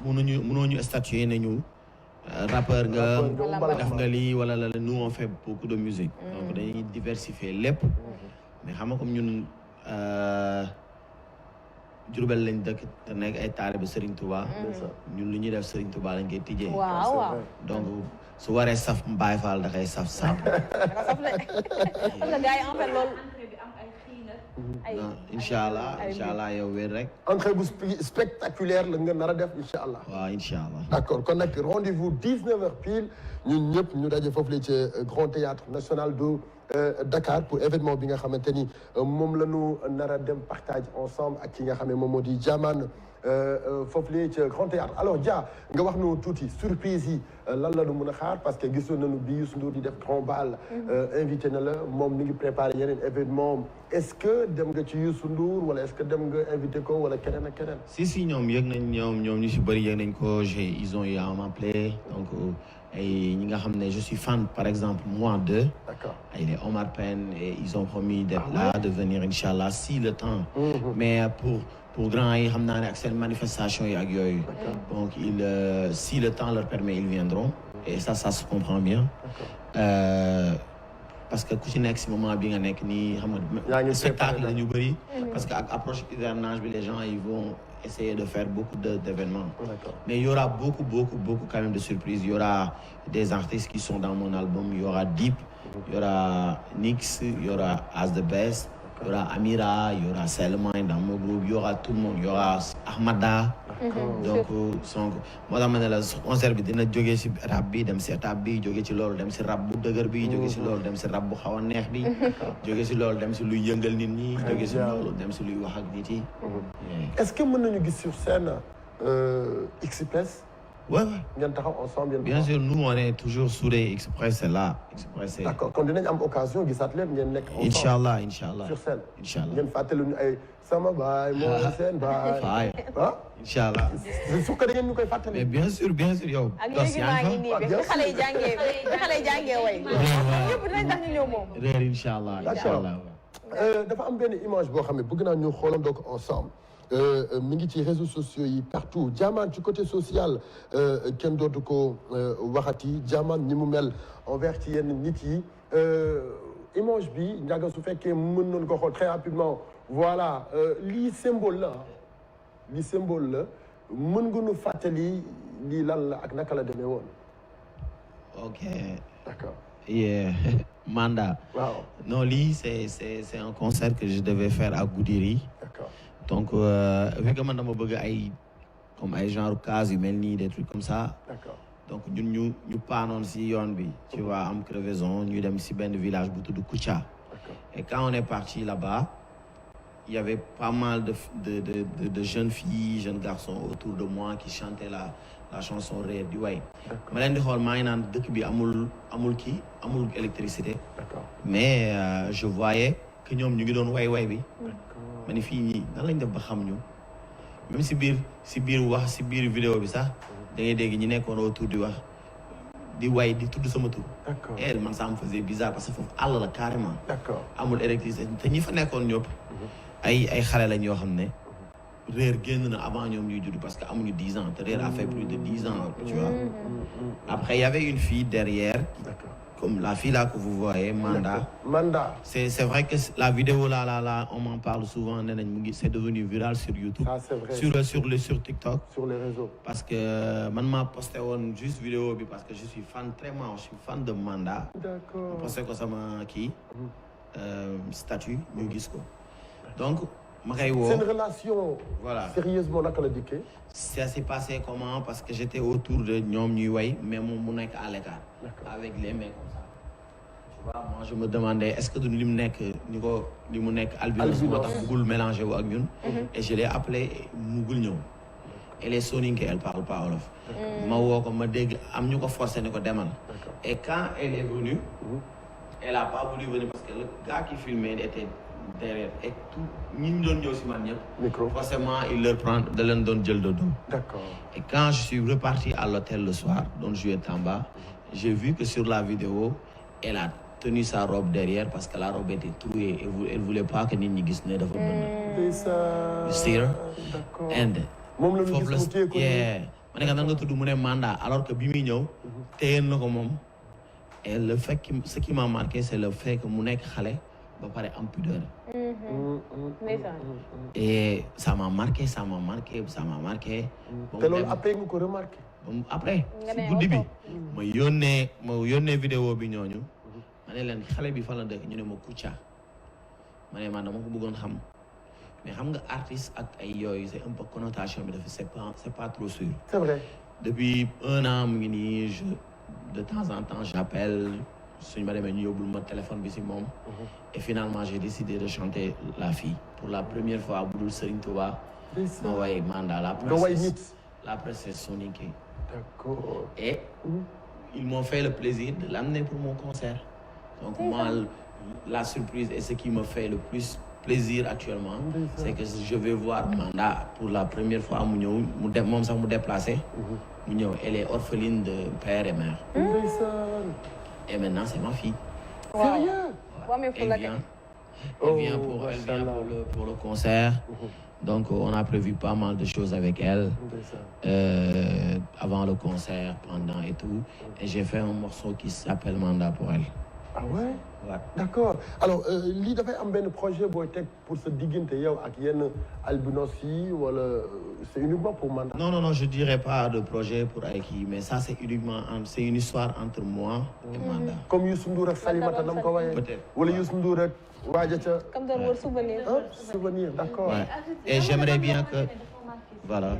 mënoo ñu statuer nañu rappeur nga def nga lii wala la nous on fait beaucoup de musique donc dañuy diversifier lépp mais xam nga comme ñun Diourbel lañ dëkk te nekk ay taalibe Serigne Touba ñun lu ñuy def Serigne Touba lañ koy tijjee donc su waree saf Baye Fall da koy saf saf parce que gars yi en fait loolu incha allah yow wér rek. entrée bu spectaculaire la nga nar a def incha allah. waaw incha allah. d' accord kon nag rendez-vous 19h pile ñun ñëpp ñu daje foofu la ci Grand Théâtre National de Dakar pour événement bi nga xamante ni moom la ñu nar a dem partage ensemble ak ki nga xam ne moom moo di Diamane foofu la ci Grand Théâtre alors Dia nga wax nu tuuti surprise yi lan la ñu mën a xaar parce que gisoon nañu bi Youssou Ndour di def grand bal invité na la moom mi ngi préparé yeneen événement est-ce que dem nga ci Youssou Ndour wala est-ce que dem nga invité ko wala keneen ak keneen. si ñoom yëg nañ ñoom ñu si bëri yëg nañ ko ils ont eu à m'appeler donc ay ñi nga xam ne je suis fan par exemple moi d'eux. D'accord. Il est Omar Pène et ils ont promis d'être là de venir inchallah si le temps. Mais pour grand yi xam naa ne ak seen manifestation yi ak yooyu. Donc si le temps leur permet ils viendront et ça se comprend bien. Parce que ku ci nekk si moment bi nga nekk nii xam nga spectacle la ñu bëri parce que ak approche hivernage bi les gens ils vont essayer de faire beaucoup d'événements mais il y aura beaucoup quand même de surprises il y aura des artistes qui sont dans mon album il y aura Deep il y aura Nix il y aura As The Best il y aura Amira il y aura Selma dans mon groupe il y aura tout le monde il y aura Ahmada donc moo tax ma ne la concert bi dina jógee si rap bi dem si étape bi jógee ci loolu dem si rap bu dëgër bi jógee si loolu dem si rap bu xaw a neex bi jógee si loolu dem si luy yëngal nit ñi jógee si loolu dem si luy wax ak nit yi est-ce que mën nañu gis sur scène Express ouais ngeen taxaw ensemble bien sûr nous on est toujours soudés Express c'est là Express d'accord kon dinañ am occasion gisaat leen ngeen nekk inchallah sur scène inchallah ngeen fàttali ñu ay sama baay moo seen baay inchallah su ko da ngeen ñu koy fàttali mais bien sûr yow ak léegi maa ngi nii bi xale yi jàngee way ñëpp dinañ tax ñu ñëw moom réer inchallah dafa am benn image boo xam ne bëgg naa ñu xoolandoo ko ensemble mi ngi ci réseaux sociaux yi partout Diamane ci côté social kenn dootu ko waxati Diamane ni mu mel envers ci yenn nit yi image bi Ndiaga su fekkee mën nañu ko xool très rapidement voilà lii symbole la mën nga nu fàttali lii lan la ak naka la demee woon. ok d'accord. yeah Manda. waaw non lii c'est un concert que je devais faire à Goudiri. d'accord. donc vu que man dama bëgg ay genre case yu mel nii des trucs comme ça. d'accord. donc ñun ñu paanoon si yoon bi. tu vois am crevaison ñu dem si benn village bu tudd Koucha. et quand on est parti là-bas il y avait pas mal de jeunes filles jeunes garçons autour de moi qui chantaient la chanson Réer di way. ma leen di xool maa ngi naan dëkk bi amul électricité. d'accord. mais je voyais que ñoom ñu ngi doon way bi. ma ni fii ñii nan lañ def ba xam ñu même si biir vidéo bi sax da ngay dégg ñi nekkoon autour di wax di way di tudd sama tur. d'accord. et man ça me faisait bizarre parce que foofu àll la carrément. d'accord. amul électricité te ñi fa nekkoon ñëpp ay xale lañ yoo xam ne Réer génn na avant ñoom ñuy judd parce que amuñu 10 ans te Réer a fait plus de 10 ans tu vois. Après il y avait une fille derrière. d'accord. Comme la fille là que vous voyez, Manda. C'est vrai que la vidéo là, on m'en parle souvent, c'est devenu viral sur YouTube. Ça, c'est vrai. Sur TikTok. Sur les réseaux. Parce que man m'a posté juste vidéo parce que je suis fan de Manda. D'accord. Je posté ça statut, ñu gis ko. Donc c'est une relation voilà. Sérieusement naka la dikkee. Ça s'est passé comment parce que j'étais autour de ñoom ñuy way mais moom mu nekk à l'écart avec les mains comme ça. Tu vois moi je me demandais est-ce que du li mu nekk li mu nekk albinos moo tax bëggul mélanger wu ak ñun. Et je l'ai appelé mu bëggul ñëw. Elle est soninké elle parle pas wolof. ma woo ko ma dégg am ñu ko forcé ne ko demal. Et quand elle est venue. Elle a pas voulu venir parce que le gars qui filmait était derrière et tout ñi ñu doon ñëw si man ñëpp. Forcément il leur prend da leen doon jël de dos. D'accord. Et quand je suis reparti à l'hôtel le soir donc jouer Tamba j'ai vu que sur la vidéo elle a tenu sa robe derrière parce que la robe était trouée et elle voulait pas que nit ñi gis ne dafa bënn. You see her? D'accord. And moom la ñu gis mu téye ko ma ne nga nan nga tudd mu ne mandat alors que bi muy ñëw téye na ko moom et le fait que ce qui m'a marqué c'est le fait que mu nekk xale ba pare am pudeur et ça m'a marqué te loolu après nga ko remarqué après si guddi bi ma yónnee vidéo bi ñooñu ma ne leen xale bi fan la dëkk ñu ne ma Kouthia ma ne man dama ko bëggoon xam mais xam nga artiste ak ay yooyu c'est un peu connotation bi dafa c'est pas trop sûr. C'est vrai. Depuis 1 an mu ngi nii de temps en temps j'appelle suñu ma demee ñu yóbbul ma téléphone bi si moom. Et finalement j'ai décidé de chanter La Fille pour la première fois bu dul Serigne Touba. ma way Manda la princesse Soninké. D'accord. Et ils m'ont fait le plaisir de l'amener pour mon concert. Donc moi la surprise et ce qui me fait le plus plaisir actuellement, c'est que je vais voir Manda pour la première fois mu ñëw moom sax mu déplacé. mu ñëw elle est orpheline de père et mère. Et maintenant c'est ma fille. Sérieux? Elle vient pour le concert. Donc on a prévu pas mal de choses avec elle avant le concert, pendant et tout. Et j'ai fait un morceau qui s'appelle Manda pour elle. Ah ouais? Ouais. D'accord. Alors lii dafay am benn projet booy teg pour sa diggante yow ak yenn albinos yi wala c'est uniquement pour Manda? Non, je dirais pas de projet pour ay kii, mais ça c'est uniquement c'est une histoire entre moi et Manda. Comme Youssou Ndour ak Salimata nam ko waye? Peut-être. Wala Youssou Ndour ak waaja ca? Comme doon wër souvenir. Souvenir, d'accord. Ouais. Et j'aimerais bien que voilà.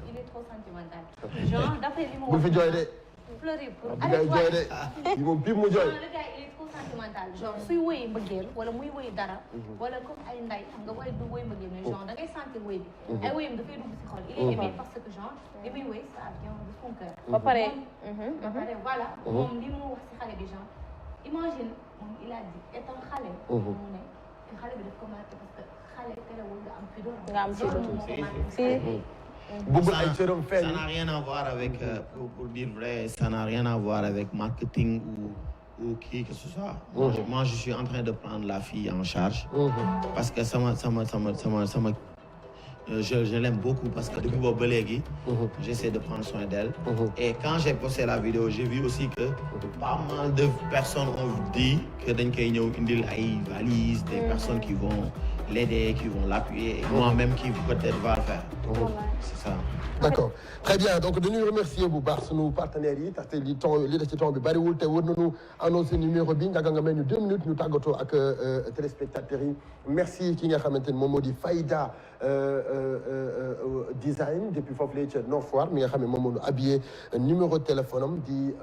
Il est trop sentimental. Genre d'après li mu bu fi jooy de. Pleurer pour aller jooy de. Yi moom pire mu jooy. Le gars il est trop sentimental. Genre suy woy mbëggeel wala muy woy dara wala comme ay nday xam nga woy du woy mbëggeel mais genre da ngay sentir woy bi. Ay woyam dafay dugg ci xol. Il est aimé parce que genre li muy woy ça vient de son cœur. Ba pare voilà moom li mu wax ci xale bi genre imagine moom il a dit étant xale mu ne xale bi daf ko marqué parce que xale terewul nga am pudeur. Nga am pudeur. Ça n'a rien à voir avec, pour dire vrai, ça n'a rien à voir avec marketing ou qui que ce soit. Moi, je suis en train de prendre La Fille en charge parce que je l'aime beaucoup parce que depuis boobu ba léegi j'essaie de prendre soin d'elle. Et quand j'ai posté la vidéo, j'ai vu aussi que pas mal de personnes ont dit que dañ koy ñëw indil ay valises, des personnes qui vont l'aider, qui vont l'appuyer, et moi-même qui peut-être va le faire. C'est ça. D'accord. Très bien. Donc dañuy remercier bu baax sunu partenaires yi tax te li des ci temps bi bariwul te war nañu annoncé numéro bi Ndiaga nga mel ñu 2 minutes ñu tàggatoo ak téléspectateurs yi. Merci ki nga xamante ni moom moo di Fayda design depuis foofu la ca Nord Foire mi nga xam ne moom moo ñu habillé numéro téléphone am di